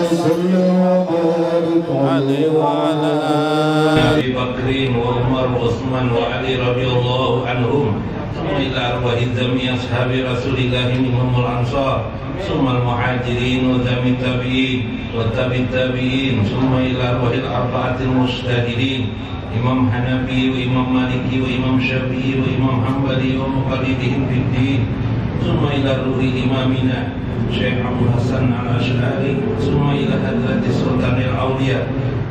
وصل وبارك عليه وعلى أبي بكر وعمر وعثمان وعلي رضي الله عنهم ثم إلى أرواح ذوي أصحاب رسول الله منهم الأنصار ثم المهاجرين وذوي التابعين وتابع التابعين ثم إلى أرواح الأربعة المجتهدين إمام حنفي وإمام مالكي وإمام شافعي وإمام حنبلي ومقلدهم في الدين ثم إلى روح إمامنا شيخ أبو الحسن الأشعري ثم إلى حضرة سلطان الأولياء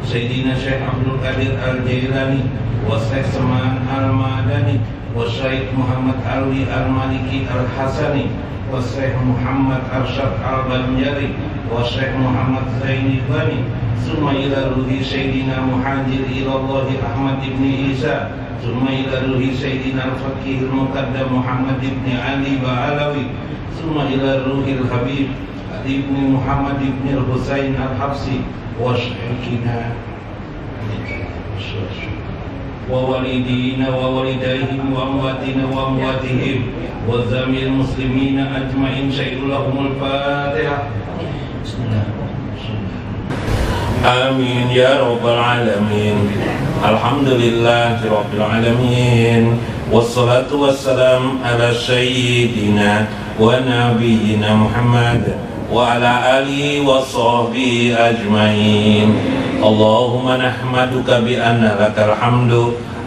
سيدنا شيخ عبد القادر الجيلاني والشيخ سمان المعدني والشيخ محمد علوي المالكي الحسني والشيخ محمد أرشد البنجاري والشيخ محمد زيني الغني ثم إلى روح سيدنا مهاجر إلى الله أحمد بن عيسى ثم إلى روح سيدنا الفقيه المقدم محمد بن علي بعلوي ثم إلى روح الحبيب ابن محمد بن الحسين الحبسي وشيخنا ووالدينا ووالديهم وأمواتنا وأمواتهم وجميع المسلمين أجمعين شهد لهم الفاتحة. بسم الله. آمين يا رب العالمين. الحمد لله رب العالمين والصلاة والسلام على سيدنا ونبينا محمد وعلى آله وصحبه أجمعين. اللهم نحمدك بأن لك الحمد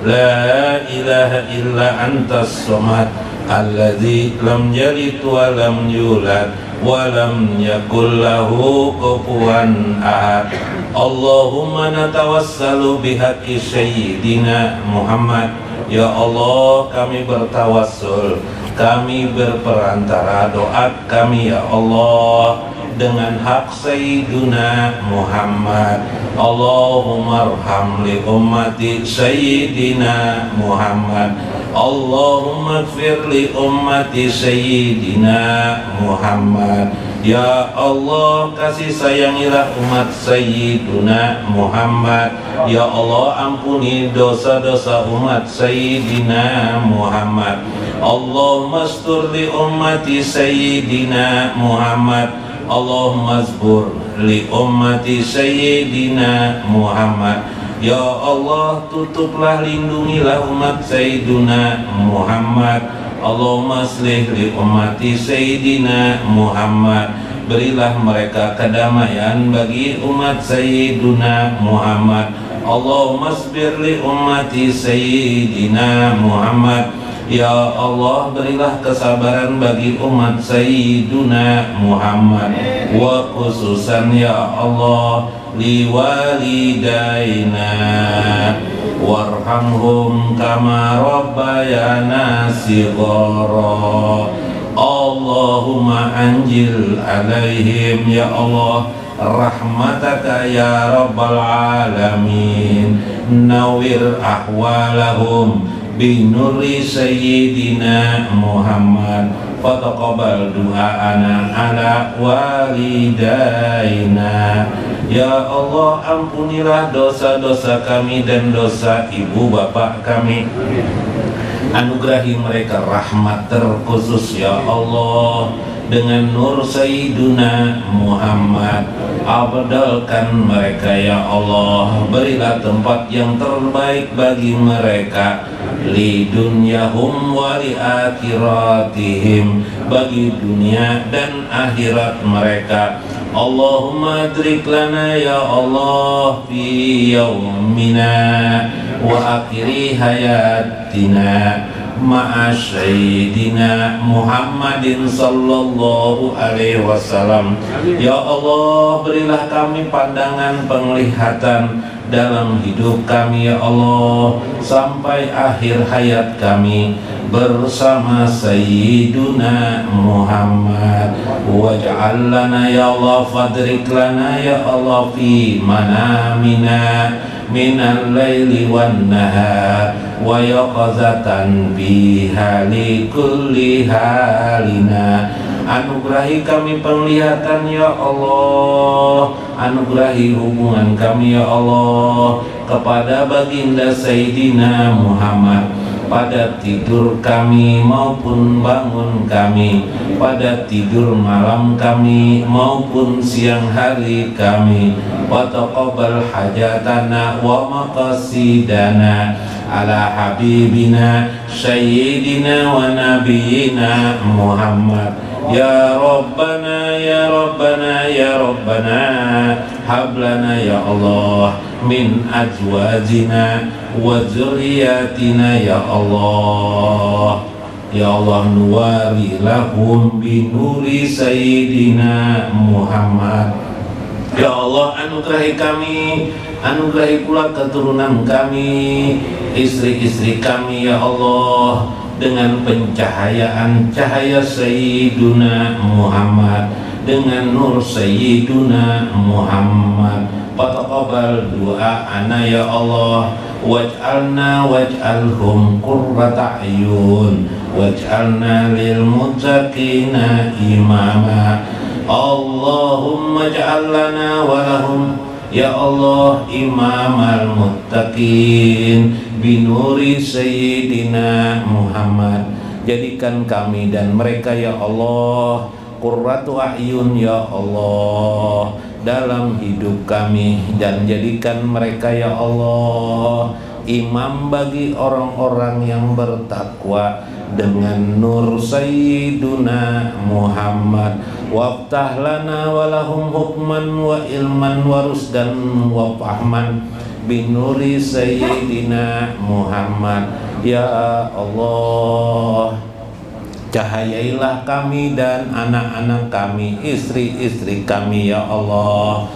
لا إله إلا أنت الصمد الذي لم يلد ولم يولد ولم يكن له كفوا أحد. اللهم نتوسل بحق سيدنا Muhammad. Ya Allah, kami bertawassul, kami berperantara doa kami ya Allah dengan hak Sayyidina Muhammad. Allahumma arham li ummati Sayyidina Muhammad. Allahumma ighfir li ummati Sayyidina Muhammad. Ya Allah, kasih sayangilah umat Sayyidina Muhammad. Ya Allah, ampuni dosa-dosa umat Sayyidina Muhammad. Allahumma astur li ummati Sayyidina Muhammad. Allahumma asbur li ummati Sayyidina Muhammad. Ya Allah, tutuplah, lindungilah umat Sayyidina Muhammad. Allahumma aslih li ummati Sayyidina Muhammad. Berilah mereka kedamaian bagi umat Sayyidina Muhammad. Allahumma asbir li ummati Sayyidina Muhammad. Ya Allah, berilah kesabaran bagi umat Sayyidina Muhammad. Wa khususan ya Allah li walidaina warhamhum kama rabbayana shighara. Allahumma anjil alaihim ya Allah rahmataka ya rabbal alamin. Nawwir ahwalahum binuri sayyidina Muhammad. Fataqabbal du'ana ala walidaina. Ya Allah, ampunilah dosa-dosa kami dan dosa ibu bapak kami. Anugerahi mereka rahmat terkhusus ya Allah dengan nur Sayyiduna Muhammad. Abdalkan mereka ya Allah, berilah tempat yang terbaik bagi mereka li dunyahum wa li akhiratihim, bagi dunia dan akhirat mereka. Allahumma adrik lana ya Allah fi yaumina wa akhiri hayatina ma'a sayyidina Muhammadin sallallahu alaihi wasallam. Ya Allah, berilah kami pandangan penglihatan dalam hidup kami ya Allah sampai akhir hayat kami bersama Sayyiduna Muhammad. Waj'al lana ya Allah, fadrik lana ya Allah fi manamina minal laili wan nahar wa yaqazatan fi hali kulli halina. Anugerahi kami penglihatan ya Allah, anugerahi hubungan kami ya Allah kepada baginda Sayyidina Muhammad. pada tidur kami maupun bangun kami, pada tidur malam kami maupun siang hari kami. Wa taqabbal hajatana wa maqasidana ala habibina sayyidina wa nabiyina Muhammad. Ya Rabbana ya Rabbana ya Rabbana hablana ya Allah min azwajina wa dzurriyyatina ya Allah. Ya Allah, nuwari lahum binuri sayyidina Muhammad. Ya Allah, anugerahi kami, anugerahi pula keturunan kami, istri-istri kami ya Allah, dengan pencahayaan cahaya Sayyiduna Muhammad, dengan nur Sayyiduna Muhammad. Fataqabbal du'ana ya Allah, waj'alna waj'alhum qurrata a'yun, waj'alna lil muttaqina imama. Allahumma ja'al lana wa lahum ya Allah imamal muttaqin binuri Sayyidina Muhammad. Jadikan kami dan mereka ya Allah qurratu a'yun ya Allah dalam hidup kami, dan jadikan mereka ya Allah imam bagi orang-orang yang bertakwa dengan nur Sayyiduna Muhammad. Waftah lana walahum hukman wa ilman wa rusdan wa fahman binuri Sayyidina Muhammad. Ya Allah, cahayailah kami dan anak-anak kami, istri-istri kami ya Allah,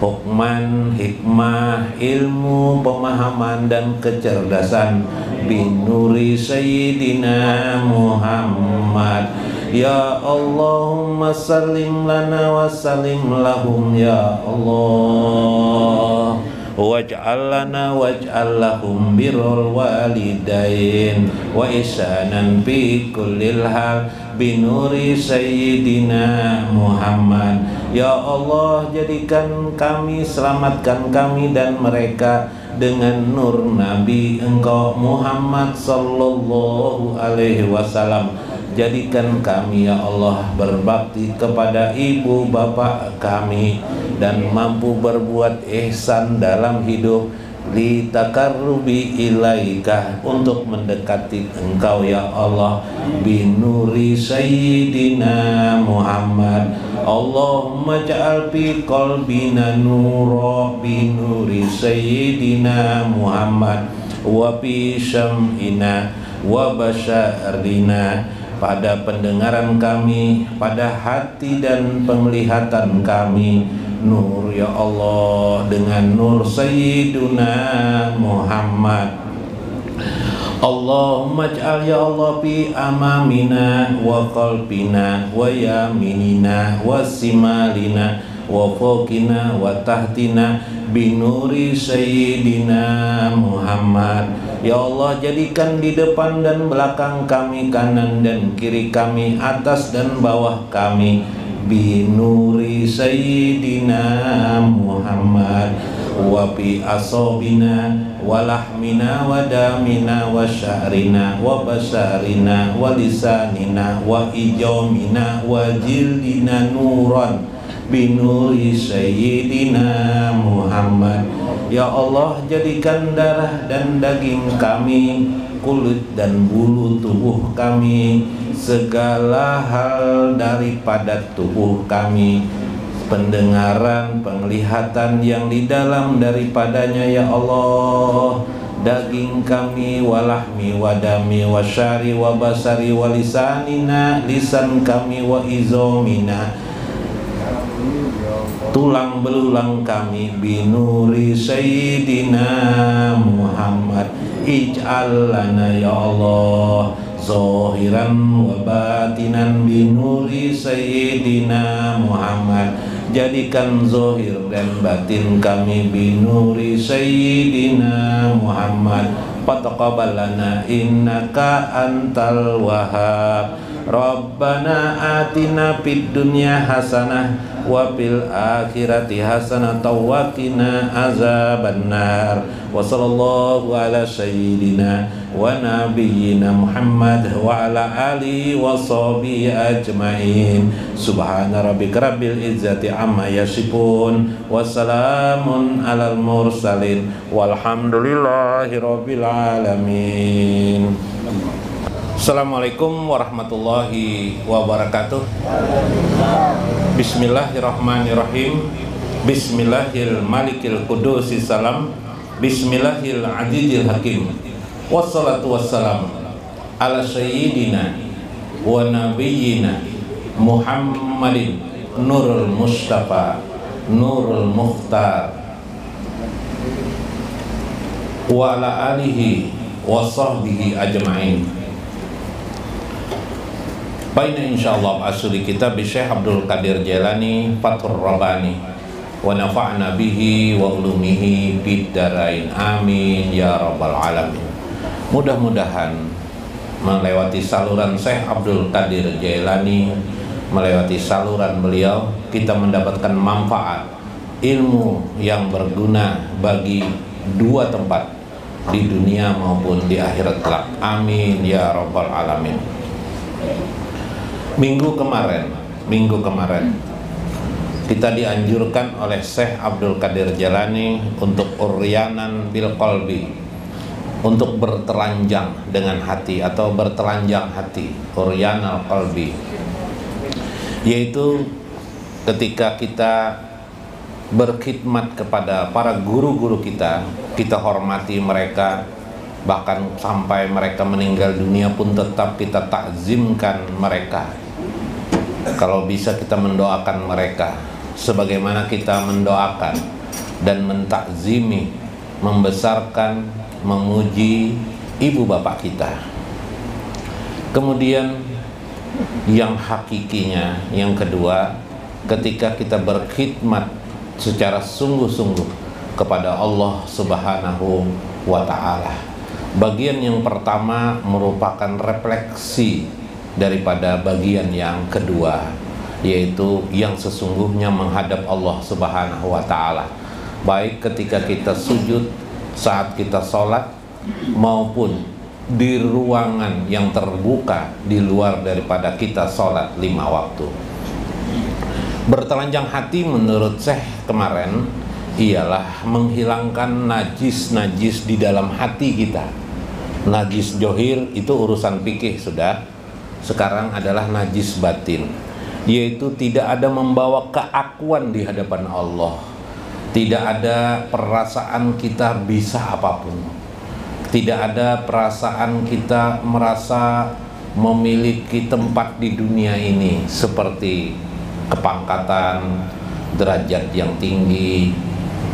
hukman, hikmah, ilmu, pemahaman dan kecerdasan binuri Sayyidina Muhammad. Ya Allahumma sallim lana wa sallim lahum ya Allah, waj'al lana waj'al lahum birrul walidain wa ihsanan fi kullil hal binuri Sayyidina Muhammad. Ya Allah, jadikan kami, selamatkan kami dan mereka dengan nur Nabi Engkau Muhammad sallallahu alaihi wasallam. Jadikan kami ya Allah berbakti kepada ibu bapak kami dan mampu berbuat ihsan dalam hidup li takarrubi ilaika, untuk mendekati Engkau ya Allah binuri Sayyidina Muhammad. Allahumma ja'al fi qalbina nura binuri Sayyidina Muhammad wa fi syam'ina wa basyarina, pada pendengaran kami, pada hati dan penglihatan kami nur ya Allah dengan nur Sayyiduna Muhammad. Allahumma ij'al ya Allah fi amamina wa qalbina wa yaminina wa simalina wa fawqina wa tahtina binuri Sayyidina Muhammad. Ya Allah, jadikan di depan dan belakang kami, kanan dan kiri kami, atas dan bawah kami binuri Sayyidina Muhammad. Wa fi asobina wa lahmina wa damina wa sya'rina wa basarina wa lisanina wa ijomina wa jildina nuran binuri Sayyidina Muhammad. Ya Allah, jadikan darah dan daging kami, kulit dan bulu tubuh kami, segala hal daripada tubuh kami, pendengaran, penglihatan yang di dalam daripadanya ya Allah, daging kami, walahmi, wadami, wasyari, wabasari, walisanina, lisan kami, wa izomina, tulang belulang kami binuri Sayyidina Muhammad. Ij'al lana ya Allah zahiran wa batinan binuri Sayyidina Muhammad. Jadikan zahir dan batin kami binuri Sayyidina Muhammad. Fataqabbal lana innaka antal wahhab. Rabbana atina fid dunya hasanah wa fil akhirati hasanatan wa qina azabannar. Wa sallallahu ala sayyidina wa nabiyyina Muhammad wa ala alihi wa sahbihi ajmain. Subhana rabbika rabbil izzati amma yasifun wa salamun alal mursalin walhamdulillahi rabbil alamin. Assalamualaikum warahmatullahi wabarakatuh. Bismillahirrahmanirrahim. Bismillahil malikil qudusis salam. Bismillahil azizil hakim. Wassalatu wassalam ala sayyidina wa nabiyyina Muhammadin nurul mustafa nurul mukhtar wa ala alihi wa sahbihi ajma'in. Baina insyaallah asuli kitab Syekh Abdul Qadir Jailani Fathur Rabbani wa nafa'na bihi wa ulumihi bid darain amin ya rabbal alamin. Mudah-mudahan melewati saluran Syekh Abdul Qadir Jailani, melewati saluran beliau, kita mendapatkan manfaat ilmu yang berguna bagi dua tempat, di dunia maupun di akhirat kelak. Amin ya rabbal alamin. Minggu kemarin kita dianjurkan oleh Syekh Abdul Qadir Jailani untuk uryanan bil qalbi, untuk bertelanjang dengan hati atau bertelanjang hati, uryanal qalbi, yaitu ketika kita berkhidmat kepada para guru-guru kita, kita hormati mereka, bahkan sampai mereka meninggal dunia pun tetap kita takzimkan mereka. Kalau bisa kita mendoakan mereka sebagaimana kita mendoakan dan mentakzimi, membesarkan, memuji ibu bapak kita. Kemudian yang hakikinya, yang kedua, ketika kita berkhidmat secara sungguh-sungguh kepada Allah Subhanahu wa ta'ala. Bagian yang pertama merupakan refleksi daripada bagian yang kedua, yaitu yang sesungguhnya menghadap Allah Subhanahu wa ta'ala, baik ketika kita sujud, saat kita sholat, maupun di ruangan yang terbuka di luar daripada kita sholat 5 waktu. Bertelanjang hati menurut Syekh kemarin ialah menghilangkan najis-najis di dalam hati kita. Najis johir itu urusan fikih sudah. Sekarang adalah najis batin, yaitu tidak ada membawa keakuan di hadapan Allah, tidak ada perasaan kita bisa apapun, tidak ada perasaan kita merasa memiliki tempat di dunia ini seperti kepangkatan, derajat yang tinggi,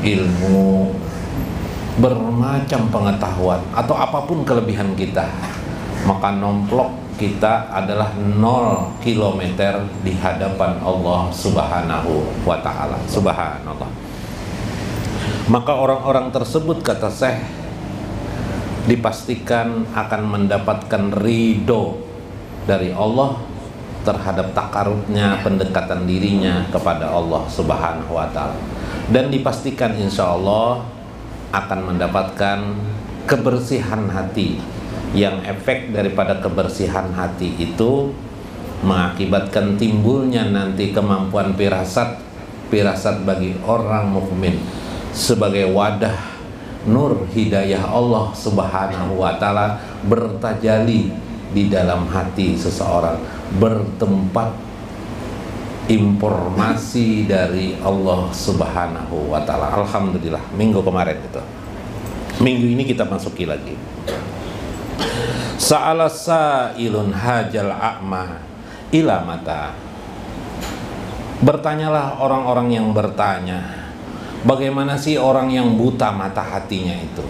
ilmu, bermacam pengetahuan, atau apapun kelebihan kita. Maka nomplok kita adalah 0 kilometer di hadapan Allah Subhanahu wa ta'ala. Subhanallah. Maka orang-orang tersebut, kata Syekh, dipastikan akan mendapatkan ridho dari Allah terhadap takarubnya, pendekatan dirinya kepada Allah Subhanahu wa ta'ala, dan dipastikan insya Allah akan mendapatkan kebersihan hati, yang efek daripada kebersihan hati itu mengakibatkan timbulnya nanti kemampuan firasat bagi orang mukmin sebagai wadah nur hidayah Allah Subhanahu wa ta'ala bertajali di dalam hati seseorang, bertempat informasi dari Allah Subhanahu wa ta'ala. Alhamdulillah, minggu kemarin itu. Minggu ini kita masuki lagi. Sa'ala sa'ilun hajal a'ma ila mata. Bertanyalah orang-orang yang bertanya, bagaimana sih orang yang buta mata hatinya itu?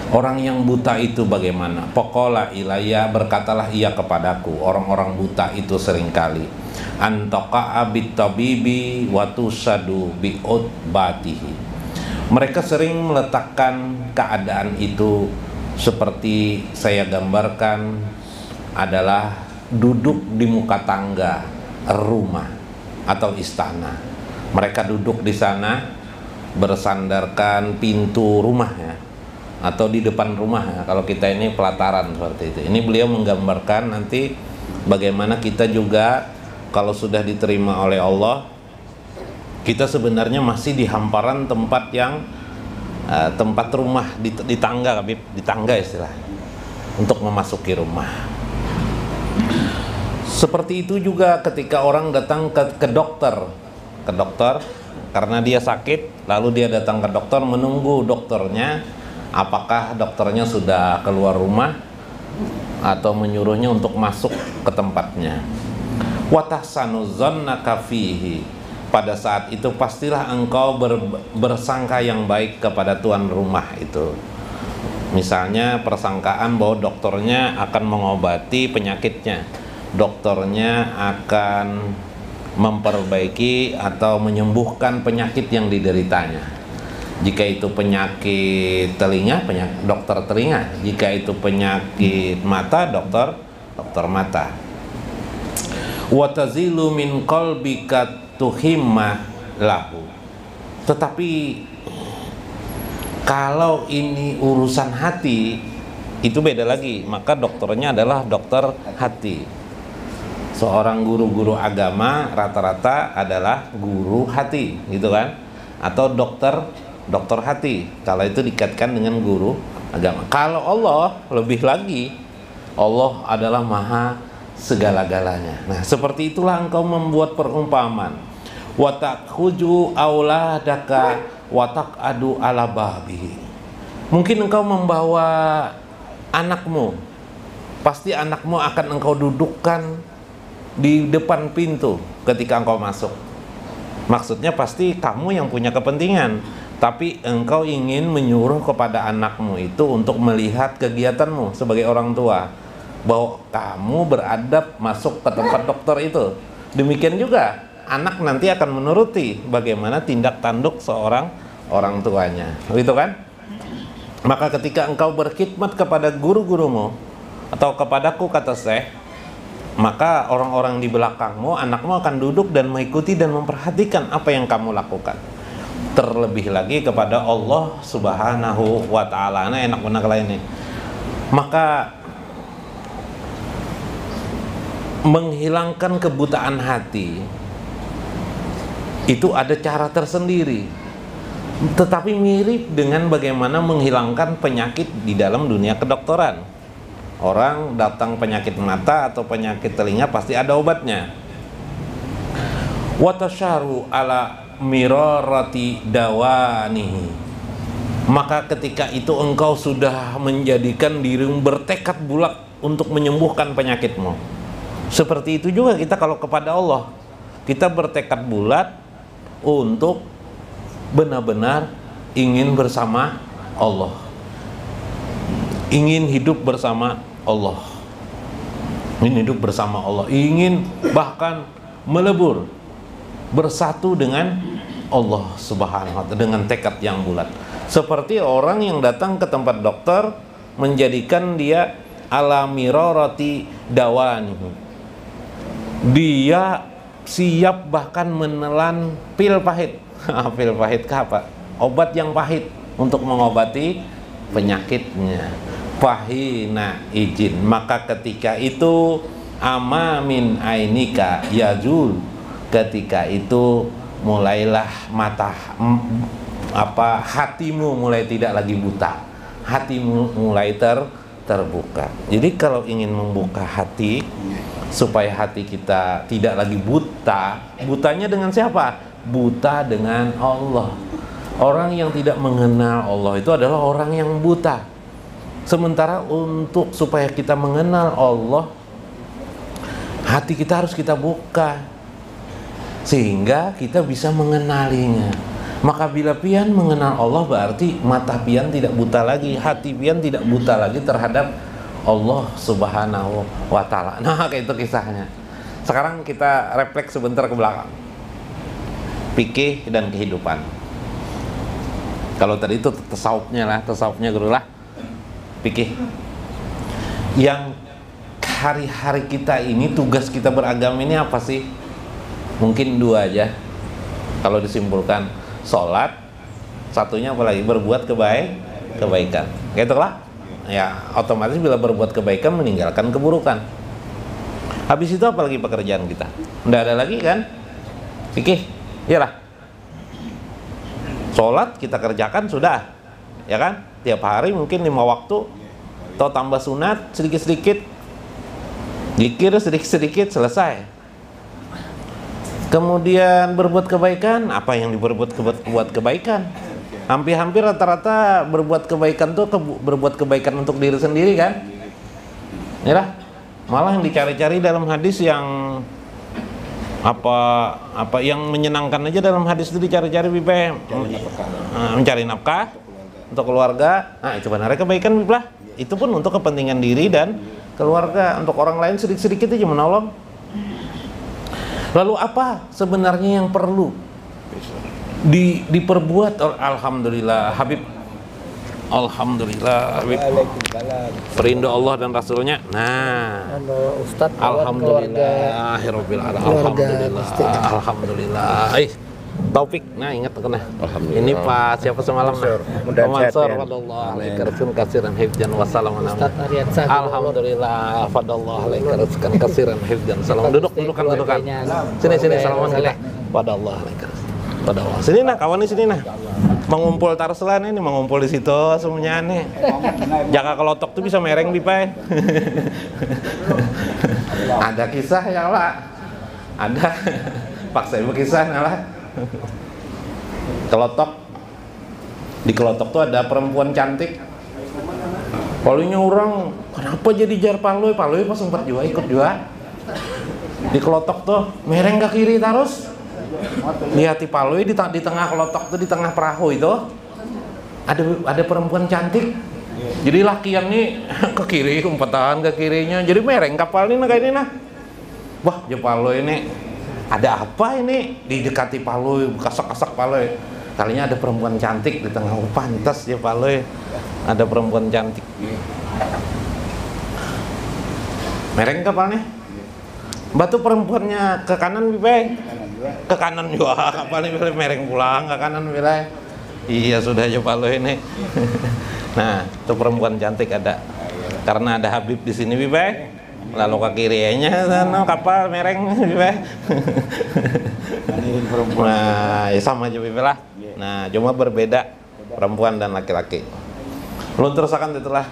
Orang yang buta itu bagaimana? Faqala ilayya, berkatalah ia kepadaku. Orang-orang buta itu seringkali antaqa'a bit-tabibi wa tusadu bi'utbatihi. Mereka sering meletakkan keadaan itu seperti saya gambarkan, adalah duduk di muka tangga rumah atau istana, Mereka duduk di sana bersandarkan pintu rumah ya, atau di depan rumah ya. Kalau kita ini pelataran seperti itu. Ini beliau menggambarkan nanti bagaimana kita juga kalau sudah diterima oleh Allah, kita sebenarnya masih di hamparan tempat yang tempat rumah di tangga, Habib, di tangga istilahnya, untuk memasuki rumah. Seperti itu juga ketika orang datang ke dokter karena dia sakit, lalu dia datang ke dokter menunggu dokternya, apakah dokternya sudah keluar rumah atau menyuruhnya untuk masuk ke tempatnya. Wa tahsanu dzannaka fihi, pada saat itu pastilah engkau bersangka yang baik kepada tuan rumah itu. Misalnya persangkaan bahwa dokternya akan mengobati penyakitnya, dokternya akan memperbaiki atau menyembuhkan penyakit yang dideritanya. Jika itu penyakit telinga, dokter telinga. Jika itu penyakit mata, dokter mata. Wa tazilu min qalbika tuhimma lahu. Tetapi kalau ini urusan hati, itu beda lagi. Maka dokternya adalah dokter hati. Seorang guru-guru agama rata-rata adalah guru hati, gitu kan? Atau dokter hati, kalau itu dikaitkan dengan guru agama. Kalau Allah lebih lagi, Allah adalah maha segala-galanya. Nah, seperti itulah engkau membuat perumpamaan. Wa takhuju auladaka wa taqadu ala babihi. Mungkin engkau membawa anakmu, pasti anakmu akan engkau dudukkan di depan pintu ketika engkau masuk. Maksudnya pasti kamu yang punya kepentingan, tapi engkau ingin menyuruh kepada anakmu itu untuk melihat kegiatanmu sebagai orang tua, bahwa kamu beradab masuk ke tempat dokter itu. Demikian juga anak nanti akan menuruti bagaimana tindak tanduk seorang orang tuanya, begitu kan? Maka ketika engkau berkhidmat kepada guru-gurumu atau kepadaku, kata Syekh, maka orang-orang di belakangmu, anakmu akan duduk dan mengikuti dan memperhatikan apa yang kamu lakukan. Terlebih lagi kepada Allah Subhanahu wa ta'ala. Nah, enak benar lainnya. Maka menghilangkan kebutaan hati itu ada cara tersendiri, tetapi mirip dengan bagaimana menghilangkan penyakit di dalam dunia kedokteran. Orang datang penyakit mata atau penyakit telinga pasti ada obatnya. Wa tasharu ala mirarati dawanihi. Maka ketika itu engkau sudah menjadikan dirimu bertekad bulat untuk menyembuhkan penyakitmu. Seperti itu juga kita kalau kepada Allah, kita bertekad bulat untuk benar-benar ingin bersama Allah, ingin hidup bersama Allah, ingin hidup bersama Allah, ingin bahkan melebur bersatu dengan Allah Subhanahu wa ta'ala dengan tekad yang bulat. Seperti orang yang datang ke tempat dokter menjadikan dia ala mirarati dawani, dia siap bahkan menelan pil pahit. Pil pahit apa? Obat yang pahit untuk mengobati penyakitnya. Fahina izin, maka ketika itu amamin ainika yazul, ketika itu mulailah hatimu mulai tidak lagi buta, hatimu mulai terbuka. Jadi kalau ingin membuka hati supaya hati kita tidak lagi buta, butanya dengan siapa? Buta dengan Allah. Orang yang tidak mengenal Allah itu adalah orang yang buta. Sementara untuk supaya kita mengenal Allah, hati kita harus kita buka sehingga kita bisa mengenalinya. Maka bila pian mengenal Allah, berarti mata pian tidak buta lagi, hati pian tidak buta lagi terhadap Allah Subhanahu wa ta'ala. Nah, kayak itu kisahnya. Sekarang kita refleks sebentar ke belakang. Fikih dan kehidupan. Kalau tadi itu tasawufnya guru lah. Fikih. Yang hari-hari kita ini, tugas kita beragama ini apa sih? Mungkin dua aja. Kalau disimpulkan sholat, satunya apalagi berbuat kebaikan. Gitulah. Ya, otomatis bila berbuat kebaikan meninggalkan keburukan. Habis itu apalagi pekerjaan kita? Nggak ada lagi kan? Fikih, iyalah. Sholat kita kerjakan sudah, ya kan? Tiap hari mungkin 5 waktu, atau tambah sunat sedikit-sedikit, zikir sedikit-sedikit, selesai. Kemudian berbuat kebaikan, apa yang diberbuat kebaikan? Hampir-hampir rata-rata berbuat kebaikan tuh berbuat kebaikan untuk diri sendiri kan? Ya, malah yang dicari-cari dalam hadis yang apa yang menyenangkan aja dalam hadis itu dicari-cari Bipe, mencari nafkah untuk keluarga. Nah, itu benar kebaikan Biblah. Itu pun untuk kepentingan diri dan keluarga, untuk orang lain sedikit-sedikit aja menolong. Lalu apa sebenarnya yang perlu diperbuat? Alhamdulillah Habib, alhamdulillah Habib, perindu Allah dan Rasulnya. Nah, Ustadz, alhamdulillahirabbil alamin, alhamdulillah. Taufik, nah ingat kena. Ini Pak siapa semalam? Pak Mansur, fadallah alaika rizqan katsiran hifdzan wa salaman. Alhamdulillah, fadallah alaika rizqan katsiran hifdzan salam. Dudukan. Sini salaman kita. Fadallah alaika. Fadallah. Sini nah kawan di sini nah. Mengumpul tarselan ini, mengumpul di situ semuanya nih. Jaga kelotok tuh bisa mereng Bipai. Ada kisah ya Pak. Ada. Paksa ibu kisah lah. Kelotok, di kelotok tuh ada perempuan cantik. Palunya orang, kenapa jadi jar palui pas sempat juga ikut juga. Di kelotok tuh mereng ke kiri terus. Lihat di palui di tengah kelotok tuh, di tengah perahu itu ada perempuan cantik. Jadi laki yang nih ke kiri, umpetan ke kirinya. Jadi mereng kapal ini kayak ini nah. Wah, je palui ini. Ada apa ini? Didekati palui, kasak-kasak palui. Kalinya ada perempuan cantik di tengah, pantas ya palui. Ada perempuan cantik. Mereng kapalnya. Batu perempuannya ke kanan Bibai. Ke kanan juga kapalnya mereng pulang ke kanan Bibai. Iya sudah aja palui ini. Nah, itu perempuan cantik ada. Karena ada Habib di sini Bibai. Lalu ke kirinya sana kapal mereng nah ya sama aja lah. Nah cuma berbeda perempuan dan laki-laki. Lu terusakan itulah.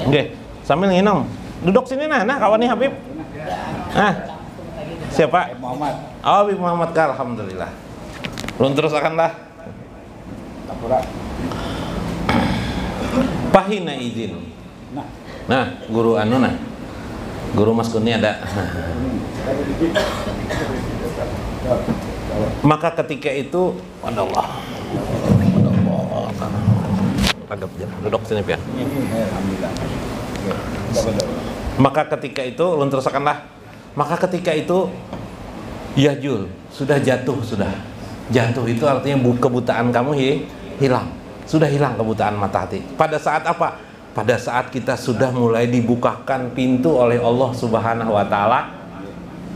Oke, sambil nginum duduk sini nah kawan nih Habib. Siapa? Muhammad. Oh Habib Muhammad kah, alhamdulillah. Lu terusakan lah. Pahina izin. Nah guru anu nah, guru Mas Kuni ada. Maka ketika itu, Allah, agak duduk sini pian. Maka ketika itu, ulun terusakanlah. Maka ketika itu, Yahjul sudah jatuh, sudah jatuh itu artinya kebutaan kamu hilang, sudah hilang kebutaan mata hati. Pada saat apa? Pada saat kita sudah mulai dibukakan pintu oleh Allah Subhanahu wa Ta'ala,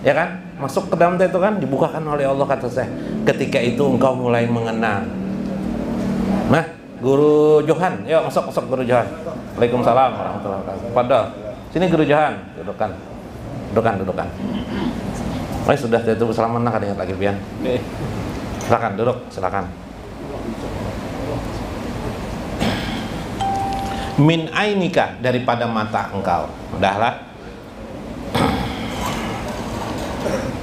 ya kan? Masuk ke dalam itu kan dibukakan oleh Allah, kata saya. Ketika itu engkau mulai mengenal. Nah, Guru Johan, yuk masuk Guru Johan. Waalaikumsalam warahmatullahi wabarakatuh. Padahal sini Guru Johan, dudukan. Oh sudah itu bersalaman nak ingat lagi pian. Silakan duduk, silakan. Min ainika, daripada mata engkau. Udahlah.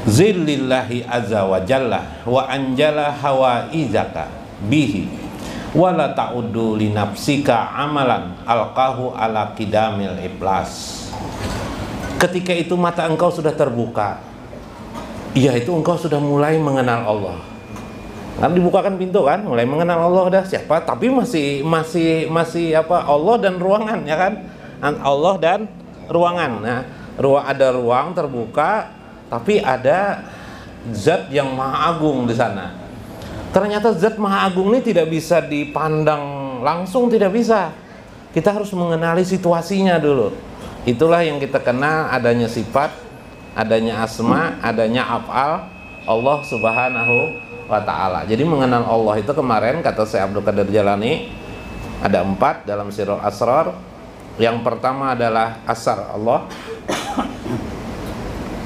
Zillillahi azza wa jalla wa anjala hawaizaka bihi wala ta'uddu li nafsika amalan alqahu ala qidamil iblas. Ketika itu mata engkau sudah terbuka, yaitu engkau sudah mulai mengenal Allah. Kan dibukakan pintu kan, mulai mengenal Allah dah siapa, tapi masih apa, Allah dan ruangan, ya kan? Allah dan ruangan. Nah, ada ruang terbuka, tapi ada zat yang maha agung di sana. Ternyata zat maha agung ini tidak bisa dipandang langsung, tidak bisa. Kita harus mengenali situasinya dulu. Itulah yang kita kenal, adanya sifat, adanya asma, adanya af'al Allah Subhanahu wa ta'ala. Jadi mengenal Allah itu kemarin kata Syekh Abdul Qadir Jalani ada 4 dalam Sirrul Asrar. Yang pertama adalah asar Allah,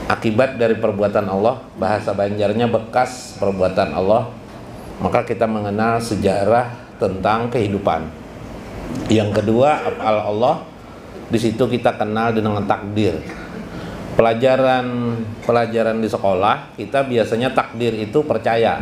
akibat dari perbuatan Allah, bahasa Banjarnya bekas perbuatan Allah. Maka kita mengenal sejarah tentang kehidupan. Yang kedua af'al Allah, di situ kita kenal dengan takdir. Pelajaran di sekolah kita biasanya takdir itu percaya.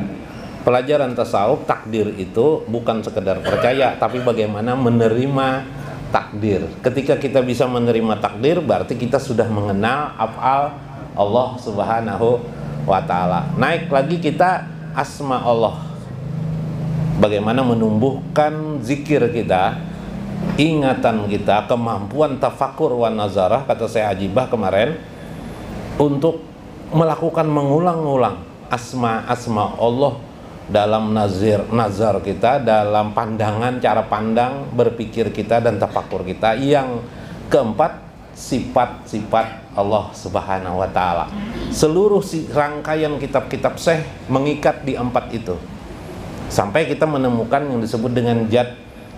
Pelajaran tasawuf takdir itu bukan sekedar percaya, tapi bagaimana menerima takdir. Ketika kita bisa menerima takdir, berarti kita sudah mengenal af'al Allah Subhanahu wa ta'ala. Naik lagi kita asma Allah, bagaimana menumbuhkan zikir kita, ingatan kita, kemampuan tafakur wa nazarah, kata saya Ajibah kemarin, untuk melakukan mengulang-ulang asma-asma Allah dalam nazar kita, dalam pandangan, cara pandang, berpikir kita dan tafakur kita. Yang keempat, sifat-sifat Allah Subhanahu wa ta'ala. Seluruh rangkaian kitab-kitab Syekh mengikat di 4 itu sampai kita menemukan yang disebut dengan zat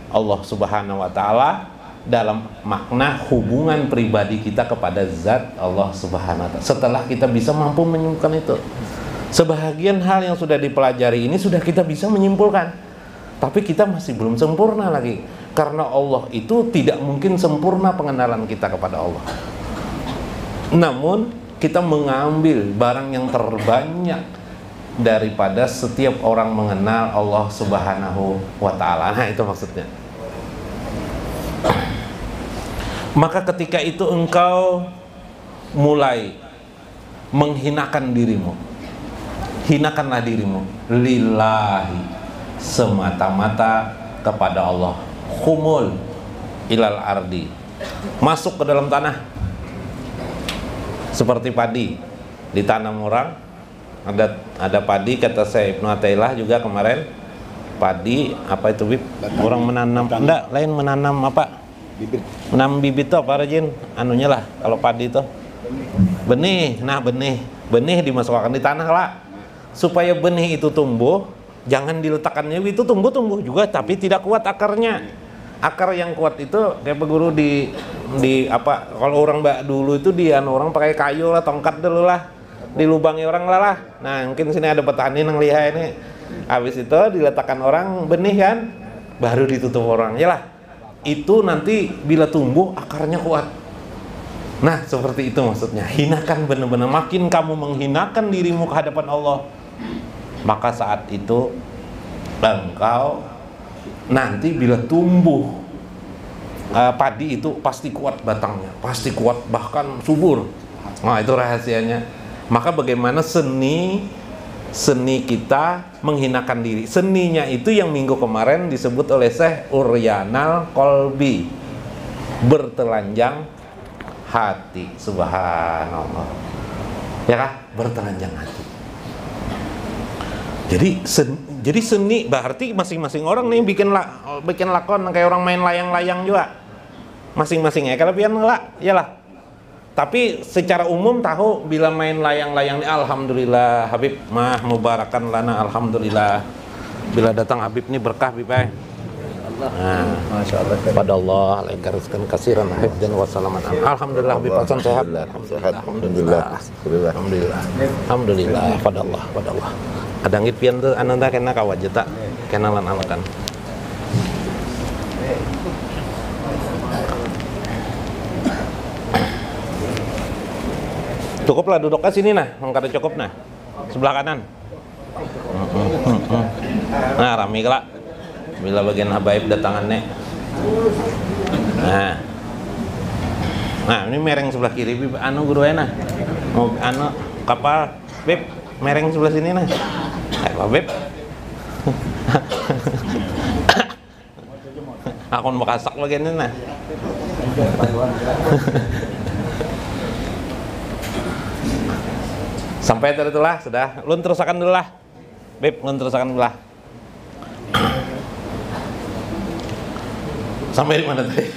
Allah Subhanahu wa ta'ala dalam makna hubungan pribadi kita kepada zat Allah Subhanahu wa ta'ala. Setelah kita bisa mampu menemukan itu, sebahagian hal yang sudah dipelajari ini sudah kita bisa menyimpulkan, tapi kita masih belum sempurna lagi, karena Allah itu tidak mungkin sempurna pengenalan kita kepada Allah. Namun kita mengambil barang yang terbanyak daripada setiap orang mengenal Allah Subhanahu wa ta'ala. Nah, itu maksudnya. Maka ketika itu engkau mulai menghinakan dirimu, hinakanlah dirimu lillahi, semata-mata kepada Allah. Khumul ilal ardi, masuk ke dalam tanah seperti padi ditanam orang. Ada padi, kata saya Ibnu Athaillah juga kemarin, padi apa itu, Bib? Orang menanam, enggak, lain menanam apa? Bibit. Menanam bibit itu apa, Rajin? Anunya lah, kalau padi itu benih. Nah, benih dimasukkan di tanah lah, supaya benih itu tumbuh. Jangan diletakkannya itu tumbuh juga, tapi tidak kuat akarnya. Akar yang kuat itu kayak guru di apa, kalau orang mbak dulu itu orang pakai kayu lah, tongkat dulu lah, dilubangi orang lah. Nah, mungkin sini ada petani yang lihat ini. Habis itu diletakkan orang benih kan, baru ditutup orang. Yalah, itu nanti bila tumbuh akarnya kuat. Nah, seperti itu maksudnya. Hinakan benar-benar. Makin kamu menghinakan dirimu ke hadapan Allah, maka saat itu engkau nanti bila tumbuh padi itu pasti kuat batangnya, pasti kuat, bahkan subur. Nah, itu rahasianya. Maka bagaimana seni kita menghinakan diri. Seninya itu yang minggu kemarin disebut oleh Syekh Uryanal Qalbi, bertelanjang hati. Subhanallah, ya kah? Bertelanjang hati. Jadi seni berarti masing-masing orang nih bikin lakon kayak orang main layang-layang juga. Masing-masing ya kelebihan lah, iyalah. Tapi secara umum tahu bila main layang-layang ini, alhamdulillah Habib mah mubarakan lana, alhamdulillah. Bila datang Habib ini berkah, Habib. Nah, Masya Allah. Pada Allah alaikaruskan kasiran Habib dan wassalaman. Alhamdulillah Habib Hasan sehat. Alhamdulillah. Alhamdulillah. Pada Allah. Ada ngipian tuh ananda kena kawajeta kenalan alakan. Cukuplah duduk ke sini nah, kada cukup nah. Sebelah kanan. Nah, rame kelak. Bila bagian habaib datangannya. Nah, ini mereng sebelah kiri, Bib. Anu guru nah. Mau anu kapal, Bib. Mereng sebelah sini nah. Ayo, Bib. Aku mau kasak bagian ini nah. Sampai tadi itulah sudah. Lun terusakan dulu lah, Bib. Lun terusakan dulu lah. Sampai di mana tadi?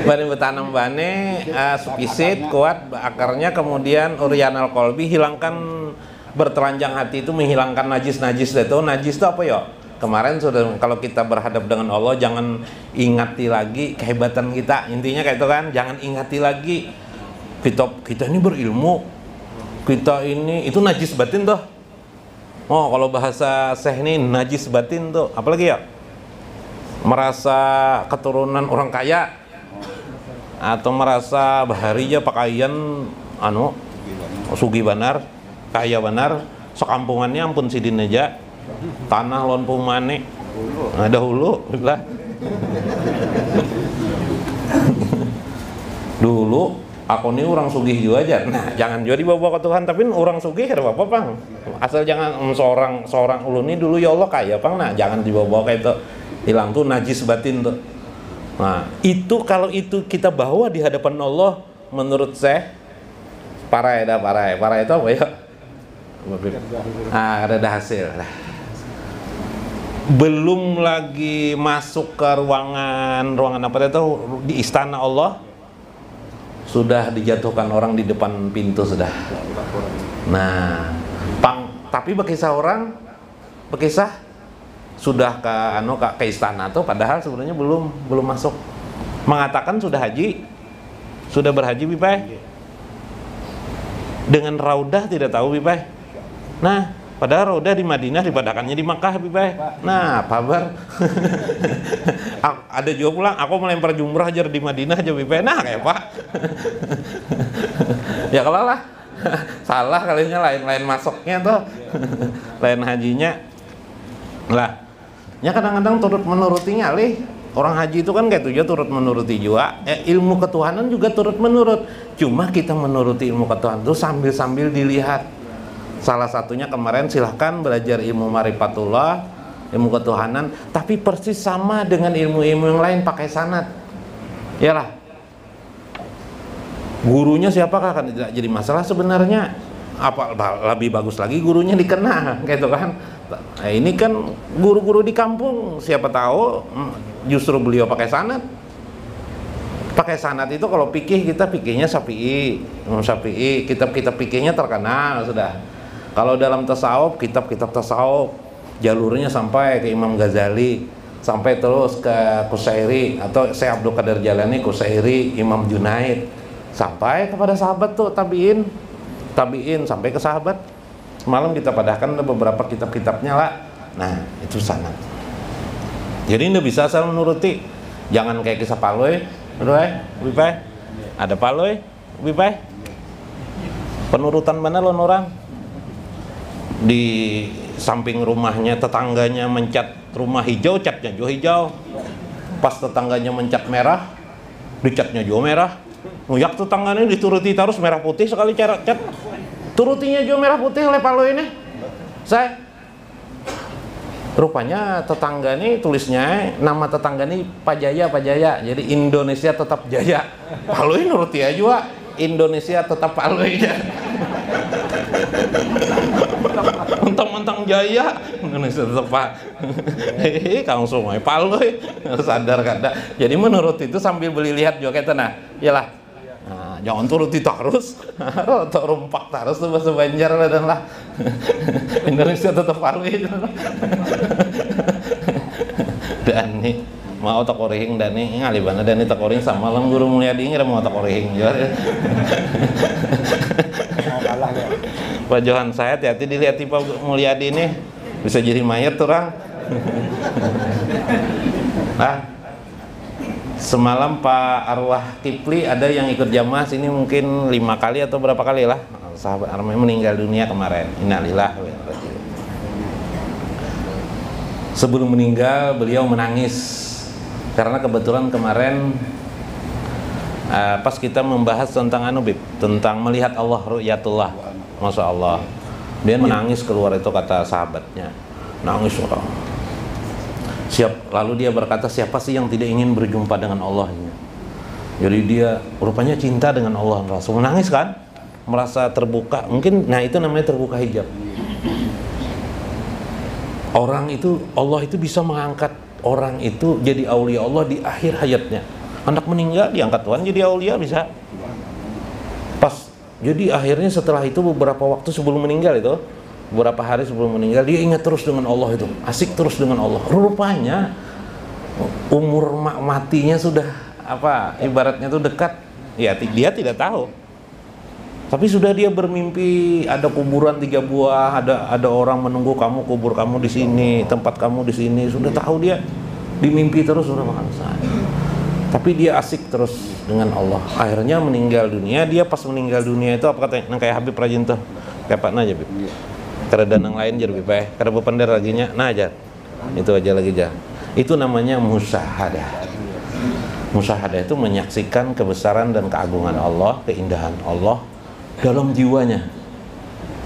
Bane bertanam bane, sukisit kuat akarnya, kemudian Uryanal Qalbi, hilangkan bertelanjang hati itu menghilangkan najis-najis itu. Najis itu apa ya? Kemarin sudah, kalau kita berhadap dengan Allah jangan ingati lagi kehebatan kita, intinya kayak itu kan, jangan ingati lagi kita ini berilmu, kita ini itu najis batin tuh. Oh, kalau bahasa Syekh ini najis batin tuh, apalagi ya? Merasa keturunan orang kaya atau merasa baharinya pakaian sugi banar, kaya banar, sekampungannya ampun sidin aja. Tanah lon pumane ada hulu lah. Dulu aku ini orang sugih juga aja. Nah, jangan juga dibawa ke Tuhan, tapi orang sugih ada apa Bang? Asal jangan seorang ulu ini dulu ya Allah kaya Bang. Nah, jangan dibawa kayak itu. Hilang tuh najis batin tuh. Nah, itu kalau itu kita bawa di hadapan Allah, menurut saya parai itu apa ya? Ada hasil. Belum lagi masuk ke ruangan apa itu di istana Allah, sudah dijatuhkan orang di depan pintu sudah. Nah, tapi berkisah sudah ke istana tuh, padahal sebenarnya belum masuk. Mengatakan sudah berhaji Bipai. Dengan raudah tidak tahu Bipai. Nah, padahal raudah di Madinah, dipadakannya di Makkah Bipai. Nah, kabar. Ada juga pulang, aku melempar jumrah aja di Madinah aja Bipai. Nah, kayak Pak. Ya kalau lah. Salah kalinya lain masuknya tuh. Lain hajinya. Lah, ya kadang-kadang turut menuruti ngalih. Orang haji itu kan kayak tujuh turut menuruti juga. Ilmu ketuhanan juga turut menurut. Cuma kita menuruti ilmu ketuhanan itu sambil dilihat. Salah satunya kemarin silahkan belajar ilmu marifatullah, ilmu ketuhanan, tapi persis sama dengan ilmu-ilmu yang lain pakai sanad. Yalah. Gurunya siapakah kan tidak jadi masalah sebenarnya. Apa lebih bagus lagi gurunya dikenal gitu kan. Nah, ini kan guru-guru di kampung, siapa tahu justru beliau pakai sanad. Pakai sanad itu kalau fikih kita fikihnya Syafi'i, kitab-kitab fikihnya terkenal sudah. Kalau dalam tasawuf, kitab-kitab tasawuf jalurnya sampai ke Imam Ghazali, sampai terus ke Qusairi atau Syekh Abdul Qadir Jalani, Qusairi, Imam Junaid, sampai kepada sahabat tuh tabi'in sampai ke sahabat. Semalam kita padahkan beberapa kitab-kitabnya lah. Nah, itu sanad. Jadi Anda bisa asal menuruti. Jangan kayak kisah Paloy, Bipai. Ada Paloy, Bipai. Penurutan benar loh orang. Di samping rumahnya tetangganya mencat rumah hijau, catnya juga hijau. Pas tetangganya mencat merah, dicatnya juga merah. Nguyak tetangganya dituruti terus merah putih sekali cara cat. Turutinya juga merah putih oleh Palo ini. Saya rupanya tetangga ini tulisnya nama tetangga ini Pak Jaya. Jadi Indonesia tetap jaya. Palo ini nuruti aja juga. Indonesia tetap Palo aja. Mentang-mentang jaya Indonesia tetap Pak. Kang semua Palo sadar kada. Jadi menurut itu sambil beli lihat juga kayak nah, iyalah. Nah, jangan turuti terus, atau rumpak terus tuh bahasa Banjar dan lah. Indonesia tetap Palo itu. Dan nih mau tak orehing dan nih ngalibana dan nih tak orehing sama lang guru Mulyadi ngira mau tak orehing juga. Pak Johan saya hati-hati dilihat Pak Mulyadi nih bisa jadi mayat orang. Nah, semalam Pak Arwah Kipli ada yang ikut jamaah sini mungkin 5 kali atau berapa kali lah. Sahabat Armai meninggal dunia kemarin. Innalillah. Sebelum meninggal beliau menangis karena kebetulan kemarin pas kita membahas tentang tentang melihat Allah ru'yatullah, Masya Allah, dia menangis keluar itu kata sahabatnya, nangis orang. Lalu dia berkata, siapa sih yang tidak ingin berjumpa dengan Allahnya? Jadi dia rupanya cinta dengan Allah, langsung menangis kan, merasa terbuka. Mungkin, nah itu namanya terbuka hijab. Orang itu, Allah itu bisa mengangkat orang itu jadi aulia Allah di akhir hayatnya. Anak meninggal diangkat Tuhan jadi aulia bisa. Pas jadi akhirnya setelah itu beberapa waktu sebelum meninggal itu beberapa hari sebelum meninggal dia ingat terus dengan Allah itu, asik terus dengan Allah. Rupanya umur matinya sudah apa ibaratnya itu dekat. Ya dia tidak tahu. Tapi sudah dia bermimpi ada kuburan 3 buah, ada orang menunggu kamu, kubur kamu di sini, tempat kamu di sini. Sudah tahu dia, dimimpi terus sudah bangsa. Tapi dia asik terus dengan Allah. Akhirnya meninggal dunia. Dia pas meninggal dunia itu apa katanya? Nang kayak Habib rajin tuh. Kayak Pak aja, Bib. Kada nang lain jar Bib. Kada bepender lagi nya. Nah aja. Itu aja lagi aja. Itu namanya musyahadah. Musyahadah itu menyaksikan kebesaran dan keagungan Allah, keindahan Allah dalam jiwanya.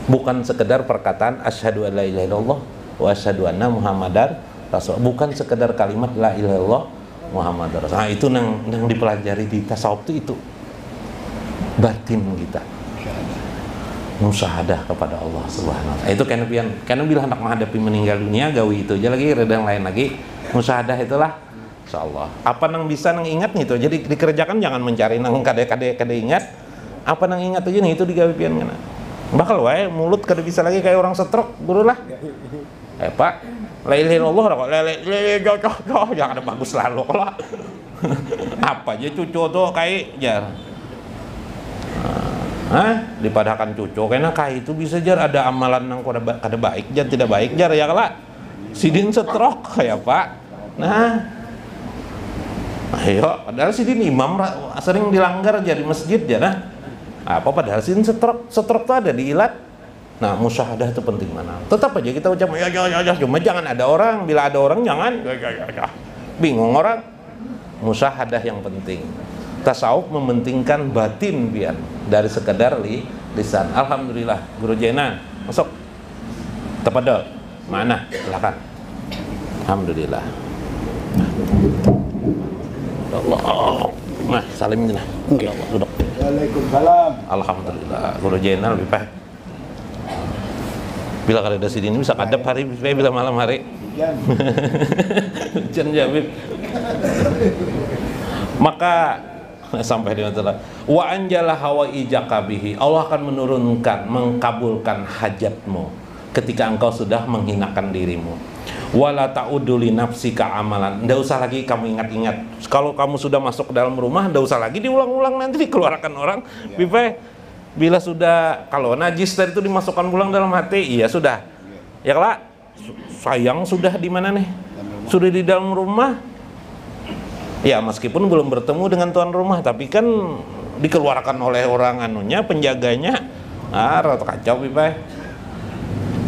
Bukan sekedar perkataan asyhadu an la ilaha illallah wa asyhadu anna muhammadar rasul. Bukan sekedar kalimat la ilaha illallah Muhammad Rasul. Nah, itu yang dipelajari di tasawuf itu batin kita, musyahadah kepada Allah Subhanahu wa taala. Itu karena bila hendak menghadapi meninggal dunia gawi itu aja lagi redang lain lagi musyahadah itulah insyaallah. Apa nang bisa nang ingat nih itu. Jadi dikerjakan jangan mencari nang kade ingat. Apa nang ingat aja nih itu digawe pian kana. Bakal wae mulut kada bisa lagi kayak orang stroke guru lah. Pak la ilaha illallah kok lele cocok jangan ada bagus lalu kalau apa aja cucu tuh kayak jar dipadakan cucu karena kayak itu bisa jar ada amalan yang kada baik jar tidak baik jar ya kala sidin stroke kayak Pak. Nah ayo padahal sidin imam sering dilanggar jadi masjid jar nah apa padahal sidin stroke tuh ada di ilat. Nah, musyahadah itu penting mana? Tetap aja kita ucap ya, cuma jangan ada orang. Bila ada orang jangan ya. Bingung orang. Musyahadah yang penting. Tasawuf mementingkan batin pian dari sekedar lisan. Alhamdulillah, Guru Jena masuk. Tepada mana? Silakan. Alhamdulillah. Allah. Nah, salim jenah. Duduk. Waalaikumsalam. Alhamdulillah, Guru Jena lebih baik. Bila kada ada sini bisa kadap hari, bila malam hari. Hujan Jabib. Maka sampai di antara wa anjala hawaijaka bihi. Allah akan menurunkan, mengkabulkan hajatmu ketika engkau sudah menghinakan dirimu. Wala ta'udu li nafsika amalan. Enggak usah lagi kamu ingat-ingat. Kalau kamu sudah masuk ke dalam rumah, enggak usah lagi diulang-ulang nanti dikeluarkan orang. Bila sudah, kalau najis tadi itu dimasukkan pulang dalam hati, iya sudah. Ya kelak, sayang sudah di mana nih? Sudah di dalam rumah. Ya meskipun belum bertemu dengan tuan rumah, tapi kan dikeluarkan oleh orang anunya, penjaganya. Rata kacau pipai.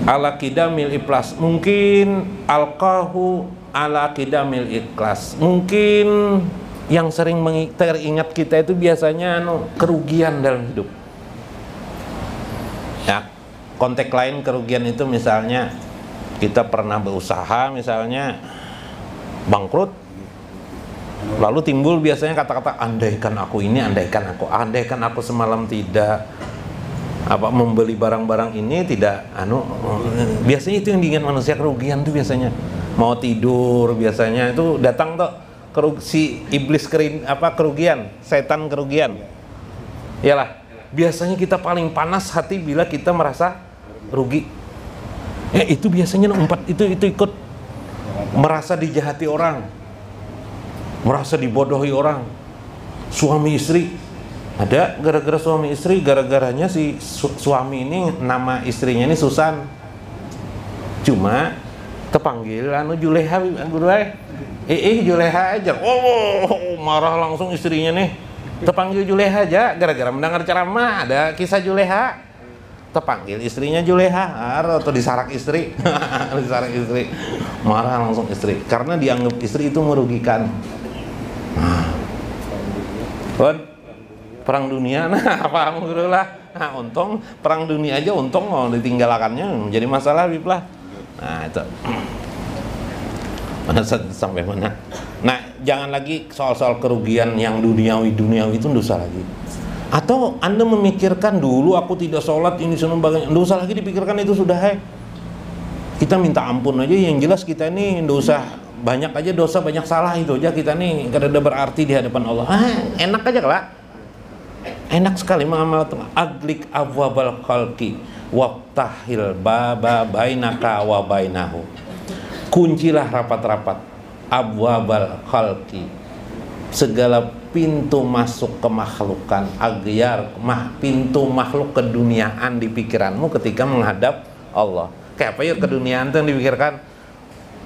Ala kidamil ikhlas. Mungkin alqahu ala kidamil ikhlas. Mungkin yang sering teringat kita itu biasanya kerugian dalam hidup. Ya, konteks lain kerugian itu misalnya kita pernah berusaha misalnya bangkrut, lalu timbul biasanya kata-kata andaikan aku ini, andaikan aku semalam tidak membeli barang-barang ini tidak biasanya itu yang diingat manusia. Kerugian tuh biasanya mau tidur biasanya itu datang tuh si iblis kerugian, setan kerugian. Iyalah. Biasanya kita paling panas hati bila kita merasa rugi. Itu biasanya itu ikut merasa dijahati orang, merasa dibodohi orang. Suami istri ada gara-gara suami istri, gara-garanya si suami ini nama istrinya ini Susan. Cuma terpanggil Juleha guru Juleha aja. Oh, marah langsung istrinya nih. Terpanggil Juleha aja gara-gara mendengar ceramah ada kisah Juleha. Terpanggil istrinya Juleha atau disarak istri. Disarak istri. Marah langsung istri karena dianggap istri itu merugikan. Perang dunia paham guru lah. Untung perang dunia aja untung mau ditinggalkannya menjadi masalah biblah. Nah, itu. Mana sampai mana? Nah, jangan lagi soal-soal kerugian yang duniawi itu dosa lagi. Atau Anda memikirkan dulu aku tidak sholat ini sebagainya, dosa lagi dipikirkan itu sudah kita minta ampun aja. Yang jelas kita ini dosa banyak aja, dosa banyak salah itu aja kita nih kada ada berarti di hadapan Allah. Enak aja kelak. Enak sekali mengamal aglik abwabal khalqi. waftahil baba bainaka wa bainahu. Kuncilah rapat-rapat abwabal khalqi, segala pintu masuk kemakhlukan, agyar pintu makhluk keduniaan di pikiranmu ketika menghadap Allah. Kayak apa ya keduniaan itu yang dipikirkan?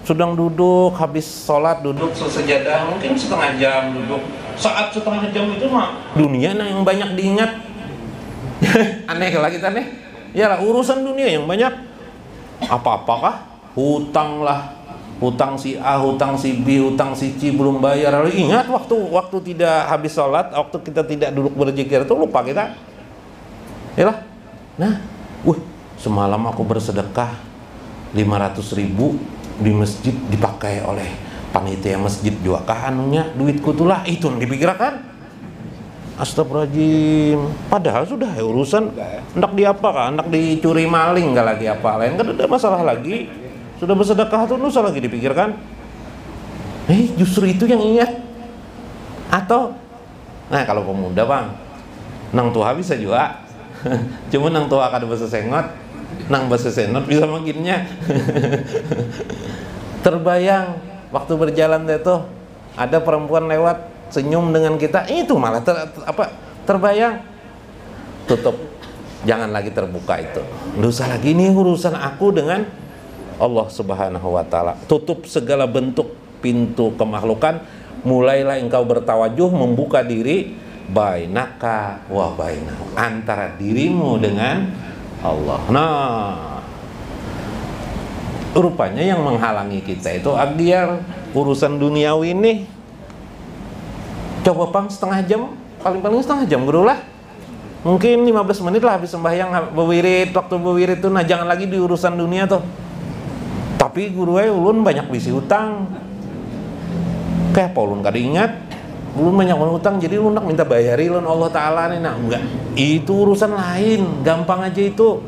Sedang duduk, habis sholat duduk sesajadah, mungkin setengah jam duduk. Saat setengah jam itu mah dunia yang banyak diingat. Aneh lagi aneh. Ya lah, urusan dunia yang banyak. Apa-apakah? Hutang lah, hutang si A, hutang si B, hutang si C belum bayar. Lalu ingat waktu tidak habis sholat, waktu kita tidak duduk berzikir itu lupa kita. Yalah. Nah, semalam aku bersedekah 500.000 di masjid, dipakai oleh panitia masjid juga kah anunya duitku tuh lah, itu yang dipikirkan. Astagfirullahaladzim. Padahal sudah urusan hendak diapa kah, hendak dicuri maling nggak lagi apa lain kan ada masalah lagi. Sudah bersedekah tuh nusa lagi dipikirkan. Justru itu yang ingat. Atau nah kalau pemuda bang, nang tua bisa juga. Cuma nang tua kada bahasa sengot, nang bahasa senot bisa makinnya. Terbayang waktu berjalan deh tuh ada perempuan lewat senyum dengan kita, itu malah terbayang. Tutup, jangan lagi terbuka itu. Nggak usah lagi, ini urusan aku dengan Allah Subhanahu wa Ta'ala. Tutup segala bentuk pintu kemakhlukan. Mulailah engkau bertawajuh, membuka diri bainaka wa bainahu, antara dirimu dengan Allah. Nah, rupanya yang menghalangi kita itu agyar urusan duniawi ini. Coba pang setengah jam, paling-paling setengah jam guru lah. Mungkin 15 menit lah habis sembahyang bewirid, waktu bewirid itu nah jangan lagi di urusan dunia tuh. Tapi guru ulun banyak bisi hutang. Kayak apa ulun kada ingat. Ulun banyak hutang jadi ulun nak minta bayari ulun Allah Ta'ala nih. Nah enggak, itu urusan lain, gampang aja itu.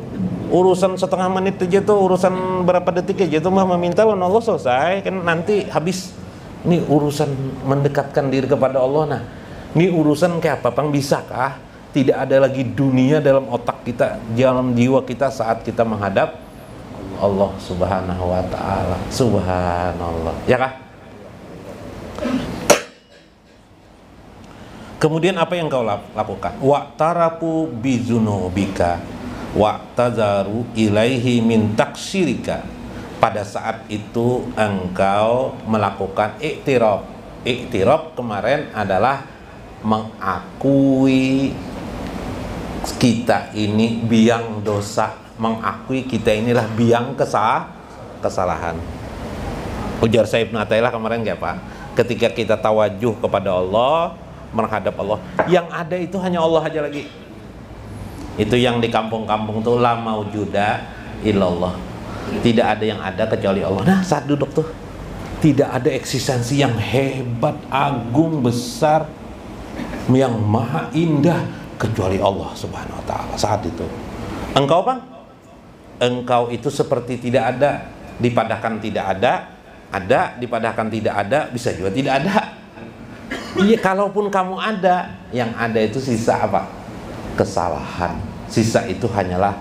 Urusan setengah menit aja tuh, urusan berapa detik aja tuh mah meminta ulun Allah selesai. Kan nanti habis. Ini urusan mendekatkan diri kepada Allah. Nah, ini urusan kayak apa bang? Bisakah tidak ada lagi dunia dalam otak kita, dalam jiwa kita saat kita menghadap Allah Subhanahu wa Ta'ala? Subhanallah, ya kah? Kemudian apa yang kau lakukan? Wa'tarafu bizunubika wa'tazaru ilaihi min taksirika. Pada saat itu engkau melakukan iktiraf. Iktiraf kemarin adalah mengakui kita ini biang dosa, mengakui kita inilah biang kesalahan. Ujar Syekh Ibnu Athaillah kemarin nggak Pak? Ketika kita tawajuh kepada Allah, menghadap Allah, yang ada itu hanya Allah aja lagi. Itu yang di kampung-kampung tuh la maujuda illallah. Tidak ada yang ada kecuali Allah. Nah saat duduk tuh tidak ada eksistensi yang hebat, agung, besar, yang maha indah kecuali Allah Subhanahu wa Ta'ala. Saat itu engkau bang, engkau itu seperti tidak ada, dipadahkan tidak ada, dipadahkan tidak ada, bisa juga tidak ada. Iya, kalaupun kamu ada, yang ada itu sisa apa? Kesalahan. Sisa itu hanyalah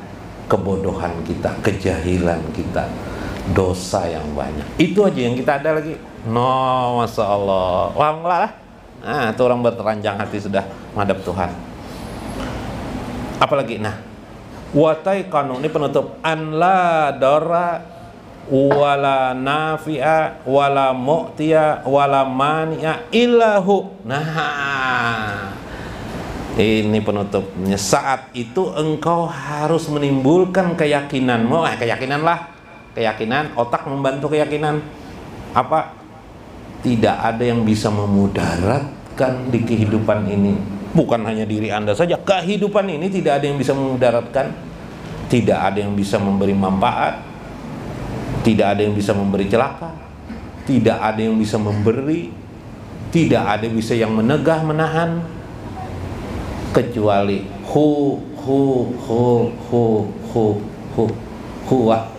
kebodohan kita, kejahilan kita, dosa yang banyak. Itu aja yang kita ada lagi. No, masya Allah. Wah, enggak lah. Nah, itu orang berteranjang hati sudah menghadap Tuhan. Apalagi, nah, watai kanu ini penutup. An la dara wala nafi'a wala mu'tiya wala mani'a illahu. Nah, ini penutupnya. Saat itu engkau harus menimbulkan keyakinanmu. Keyakinan, otak membantu keyakinan. Apa? Tidak ada yang bisa memudaratkan di kehidupan ini. Bukan hanya diri Anda saja, kehidupan ini tidak ada yang bisa memudaratkan. Tidak ada yang bisa memberi manfaat. Tidak ada yang bisa memberi celaka. Tidak ada yang bisa memberi. Tidak ada yang bisa yang menegah, menahan, kecuali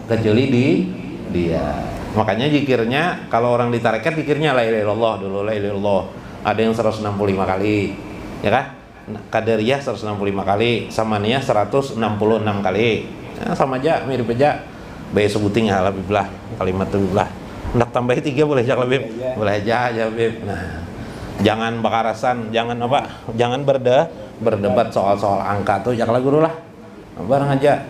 kecuali dia. Makanya zikirnya kalau orang di tarekat zikirnya la ilaha illallah dulu, la ilaha illallah. Ada yang 165 kali, ya kan? Qadariyah 165 kali, Samaniyah 166 kali. Ya, sama aja, mirip aja. Bae sebuting ya Habiblah, kalimat Habiblah. Hendak tambahi 3 boleh jak Habib? Boleh aja Habib. Nah, jangan bakarasan, jangan apa? Jangan berdebat soal angka tuh, jak guru lah. Barang aja.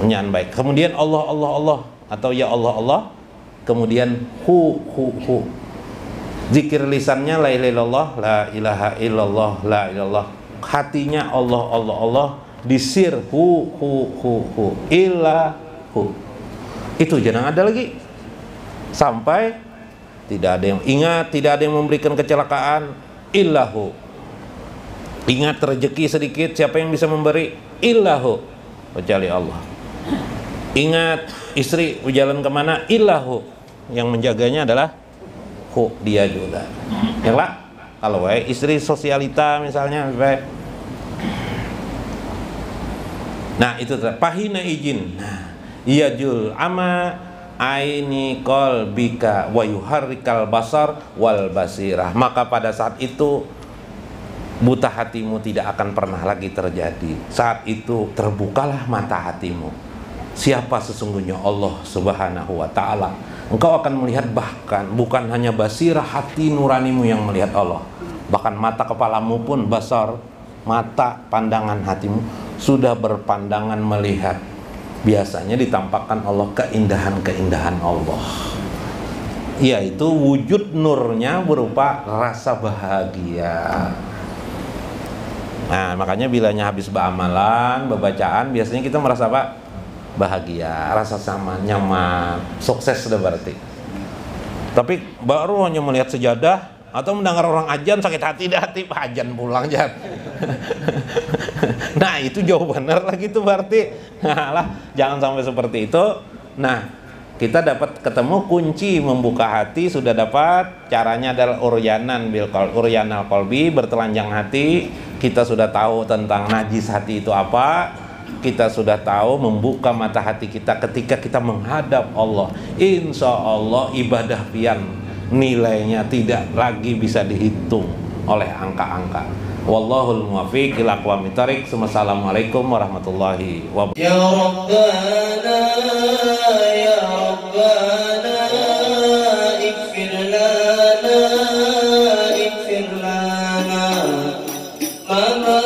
Nyan baik. Kemudian Allah atau ya Allah. Kemudian hu. Zikir lisannya la ilaha illallah, la ilaha illallah, la ilallah. Hatinya Allah. Disir hu illahu. Itu jangan ada lagi. Sampai tidak ada yang ingat, tidak ada yang memberikan kecelakaan illahu. Ingat rezeki sedikit, siapa yang bisa memberi? Illahu, kecuali Allah. Ingat istri berjalan kemana? Illahu, yang menjaganya adalah dia juga. Ya lah, kalau istri sosialita misalnya, nah itu pahina izin. Nah, yajul ama aini qalbika wa yuharrikal basar wal basirah. Maka pada saat itu buta hatimu tidak akan pernah lagi terjadi. Saat itu terbukalah mata hatimu. Siapa sesungguhnya Allah Subhanahu wa ta'ala. Engkau akan melihat, bahkan bukan hanya basirah, hati nuranimu yang melihat Allah, bahkan mata kepalamu pun basar, mata pandangan hatimu sudah berpandangan melihat. Biasanya ditampakkan Allah keindahan-keindahan Allah, yaitu wujud nurnya berupa rasa bahagia. Nah, makanya bilanya habis beramalan, bacaan, biasanya kita merasa apa? Bahagia, rasa nyaman, sukses sudah berarti. Tapi baru hanya melihat sejadah atau mendengar orang ajan sakit hati, ajan pulang jan. Nah, itu jauh benar lagi tuh berarti. Nah, lah, jangan sampai seperti itu. Nah, kita dapat ketemu kunci membuka hati, sudah dapat. Caranya adalah uryanal qalbi, bertelanjang hati. Kita sudah tahu tentang najis hati itu apa. Kita sudah tahu membuka mata hati kita ketika kita menghadap Allah. Insya Allah ibadah pian nilainya tidak lagi bisa dihitung oleh angka-angka. Wallahul muwaffiq ila aqwamit thoriq. Wassalamualaikum warahmatullahi wabarakatuh. Ya Rabbana ya Rabbana ighfir lana ighfir lana ma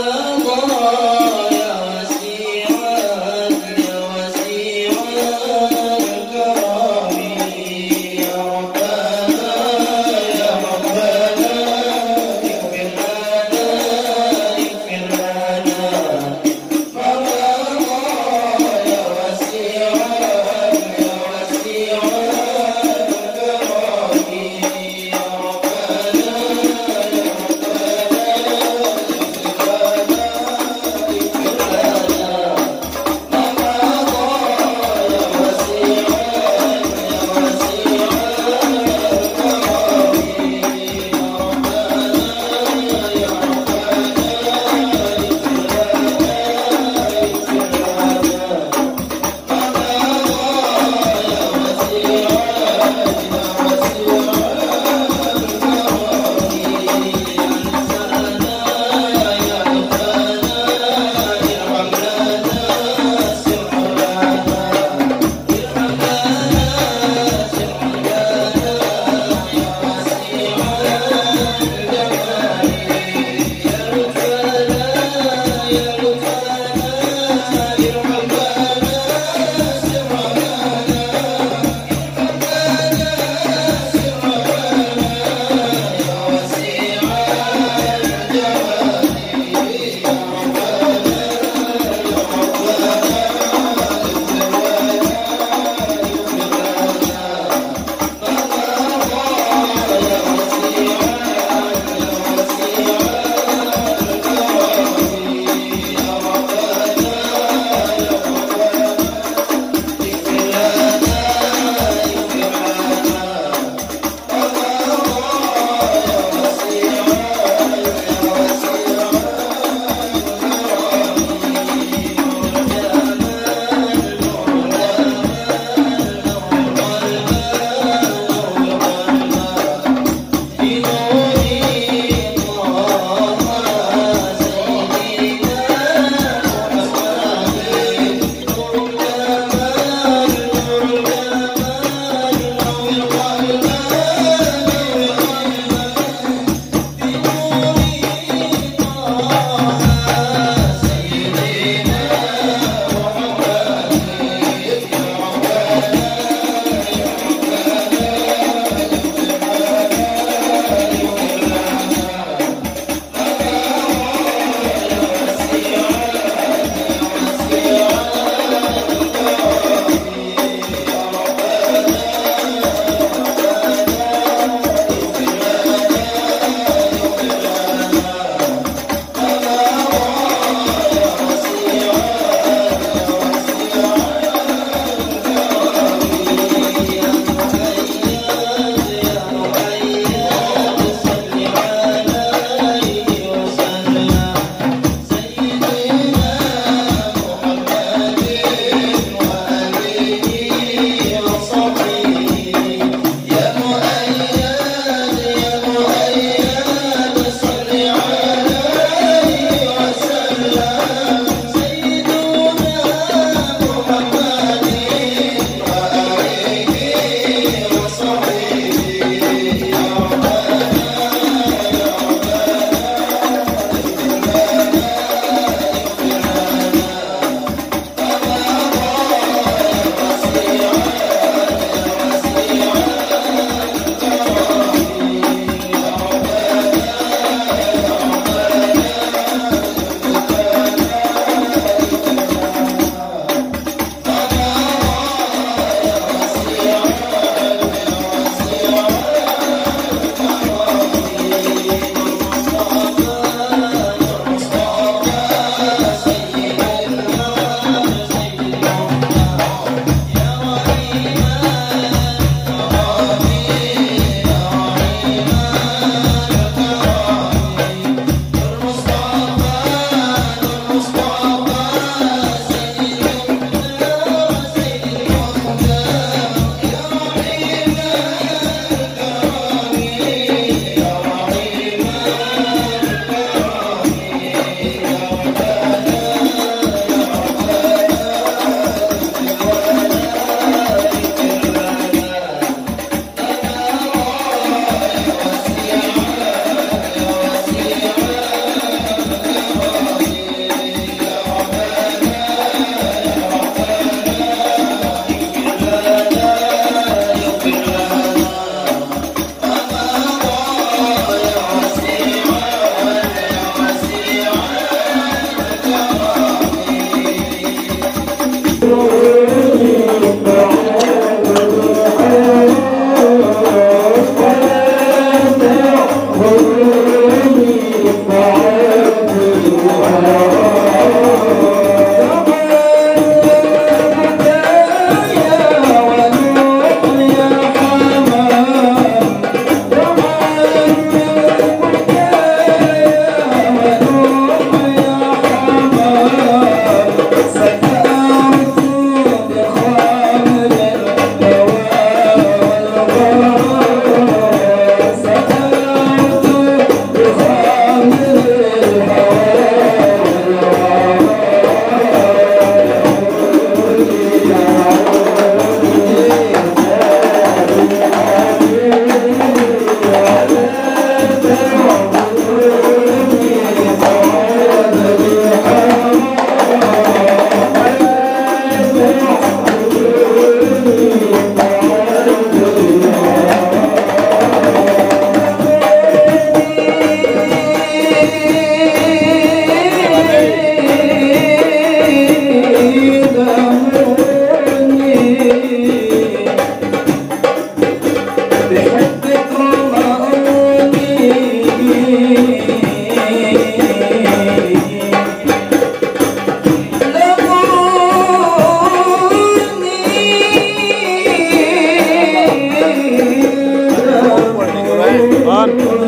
Bon.